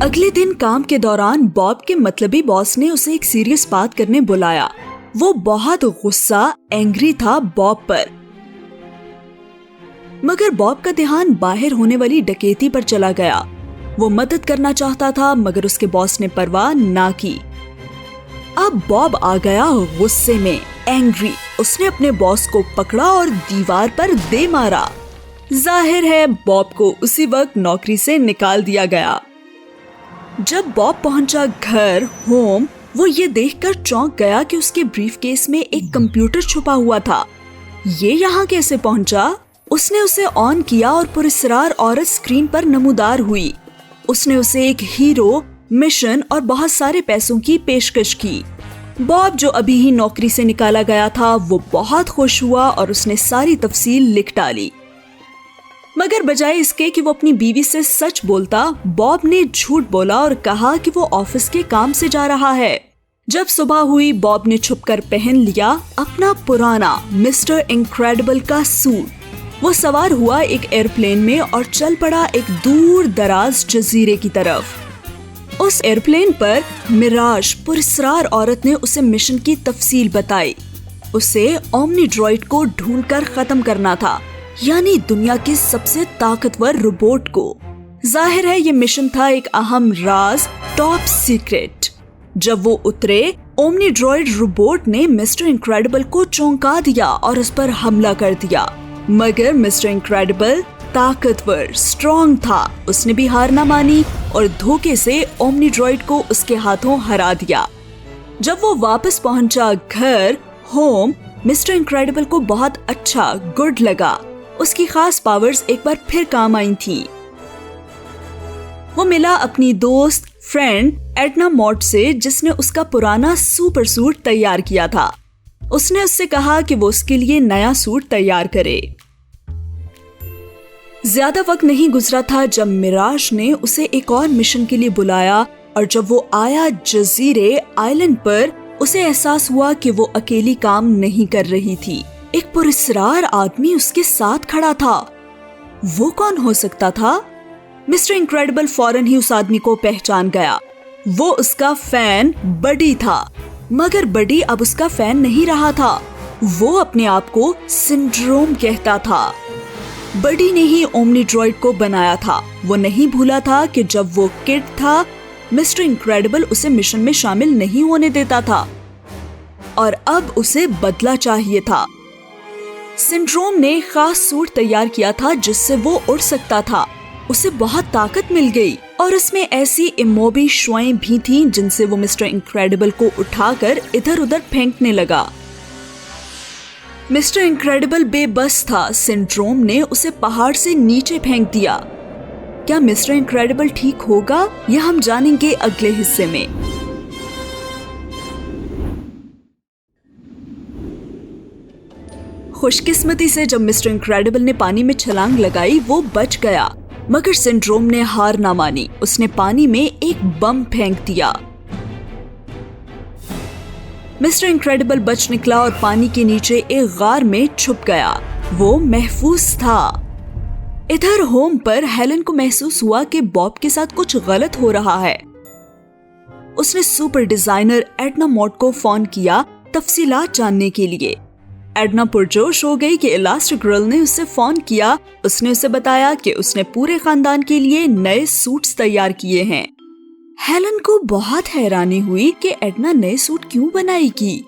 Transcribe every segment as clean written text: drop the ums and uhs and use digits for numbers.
اگلے دن کام کے دوران باب کے مطلبی باس نے اسے ایک سیریس بات کرنے بلایا. وہ بہت غصہ اینگری تھا باب پر، مگر باب کا دھیان باہر ہونے والی ڈکیتی پر چلا گیا. وہ مدد کرنا چاہتا تھا مگر اس کے باس نے پرواہ نہ کی. اب باب آ گیا غصے میں، اینگری. اس نے اپنے باس کو پکڑا اور دیوار پر دے مارا. ظاہر ہے باب کو اسی وقت نوکری سے نکال دیا گیا. جب باب پہنچا گھر ہوم، وہ یہ دیکھ کر چونک گیا کہ اس کے بریف کیس میں ایک کمپیوٹر چھپا ہوا تھا. یہ یہاں کیسے پہنچا؟ اس نے اسے آن کیا اور پراسرار عورت اسکرین پر نمودار ہوئی. اس نے اسے ایک ہیرو، مشن اور بہت سارے پیسوں کی پیشکش کی. باب جو ابھی ہی نوکری سے نکالا گیا تھا وہ بہت خوش ہوا اور اس نے ساری تفصیل لکھ ڈالی. مگر بجائے اس کے کہ وہ اپنی بیوی سے سچ بولتا، باب نے جھوٹ بولا اور کہا کہ وہ آفس کے کام سے جا رہا ہے. جب صبح ہوئی، باب نے چھپ کر پہن لیا اپنا پرانا مسٹر انکریڈیبل کا سوٹ. وہ سوار ہوا ایک ایئرپلین میں اور چل پڑا ایک دور دراز جزیرے کی طرف. اس ایئرپلین پر میراج پراسرار عورت نے اسے مشن کی تفصیل بتائی. اسے اومنی ڈرائیڈ کو ڈھونڈ کر ختم کرنا تھا، یعنی دنیا کی سب سے طاقتور روبوٹ کو. ظاہر ہے یہ مشن تھا ایک اہم راز، ٹاپ سیکرٹ. جب وہ اترے، اومنی ڈرائیڈ روبوٹ نے مسٹر انکریڈیبل کو چونکا دیا اور اس پر حملہ کر دیا. مگر مسٹر انکریڈیبل طاقتور، اسٹرانگ تھا. اس نے بھی ہار نہ مانی اور دھوکے سے اومنی ڈرائیڈ کو اس کے ہاتھوں ہرا دیا. جب وہ واپس پہنچا گھر ہوم، مسٹر انکریڈیبل کو بہت اچھا گڈ لگا. اس کی خاص پاورز ایک بار پھر کام آئی تھیں. وہ ملا اپنی دوست فرینڈ ایڈنا موٹ سے، جس نے اس کا پرانا سپر سوٹ تیار کیا تھا. اس نے اس سے کہا کہ وہ اس کے لیے نیا سوٹ تیار کرے. زیادہ وقت نہیں گزرا تھا جب میراج نے اسے ایک اور مشن کے لیے بلایا، اور جب وہ آیا جزیرے آئلینڈ پر، اسے احساس ہوا کہ وہ اکیلی کام نہیں کر رہی تھی. ایک پراسرار آدمی اس کے ساتھ کھڑا تھا. وہ کون ہو سکتا تھا؟ مسٹر انکریڈیبل فوراً ہی اس آدمی کو پہچان گیا. وہ اس کا فین بڈی تھا. مگر بڈی اب اس کا فین نہیں رہا تھا. وہ اپنے آپ کو سنڈروم کہتا تھا. بڈی نے ہی اومنی ڈرائیڈ کو بنایا تھا. وہ نہیں بھولا تھا کہ جب وہ کڈ تھا، مسٹر انکریڈیبل اسے مشن میں شامل نہیں ہونے دیتا تھا، اور اب اسے بدلہ چاہیے تھا. سنڈروم نے خاص سوٹ تیار کیا تھا جس سے وہ اڑ سکتا تھا. اسے بہت طاقت مل گئی اور اس میں ایسی اموبی شوائیں بھی تھیں جن سے وہ مسٹر انکریڈیبل کو اٹھا کر ادھر ادھر پھینکنے لگا. مسٹر انکریڈیبل بے بس تھا. سنڈروم نے اسے پہاڑ سے نیچے پھینک دیا. کیا مسٹر انکریڈیبل ٹھیک ہوگا؟ یہ ہم جانیں گے اگلے حصے میں. خوش قسمتی سے جب مسٹر انکریڈیبل نے پانی میں چھلانگ لگائی، وہ بچ گیا. مگر سنڈروم نے ہار نہ مانی. اس نے پانی میں ایک بم پھینک دیا. مسٹر انکریڈیبل بچ نکلا اور پانی کے نیچے ایک غار میں چھپ گیا. وہ محفوظ تھا. ادھر ہوم پر ہیلن کو محسوس ہوا کہ باب کے ساتھ کچھ غلط ہو رہا ہے. اس نے سپر ڈیزائنر ایڈنا موٹ کو فون کیا تفصیلات جاننے کے لیے. ایڈنا پرجوش ہو گئی کہ الاسٹاگرل نے اسے فون کیا. اس نے اسے بتایا کہ اس نے پورے خاندان کے لیے نئے سوٹس تیار کیے ہیں. ہیلن کو بہت حیرانی ہوئی کہ ایڈنا نئے سوٹ کیوں بنائے گی.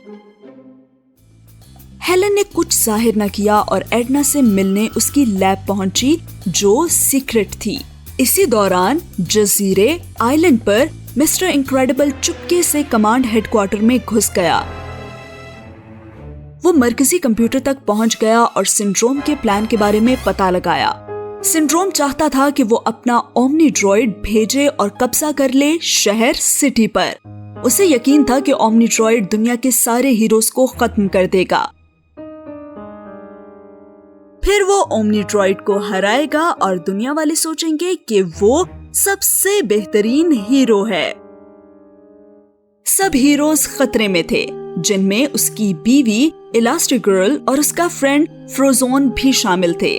ہیلن نے کچھ ظاہر نہ کیا اور ایڈنا سے ملنے اس کی لیب پہنچی جو سیکرٹ تھی. اسی دوران جزیرے آئلینڈ پر مسٹر انکریڈیبل چپکے سے کمانڈ ہیڈ کوارٹر میں گھس گیا. وہ مرکزی کمپیوٹر تک پہنچ گیا اور سنڈروم کے پلان کے بارے میں پتہ لگایا. سنڈروم چاہتا تھا کہ وہ اپنا اومنی ڈرائیڈ بھیجے اور قبضہ کر لے شہر سٹی پر. اسے یقین تھا کہ اومنی ڈرائیڈ دنیا کے سارے ہیروز کو ختم کر دے گا. پھر وہ اومنی ڈرائیڈ کو ہرائے گا اور دنیا والے سوچیں گے کہ وہ سب سے بہترین ہیرو ہے. سب ہیروز خطرے میں تھے، جن میں اس کی بیوی الاسٹاگرل اور اس کا فرینڈ فروزون بھی شامل تھے.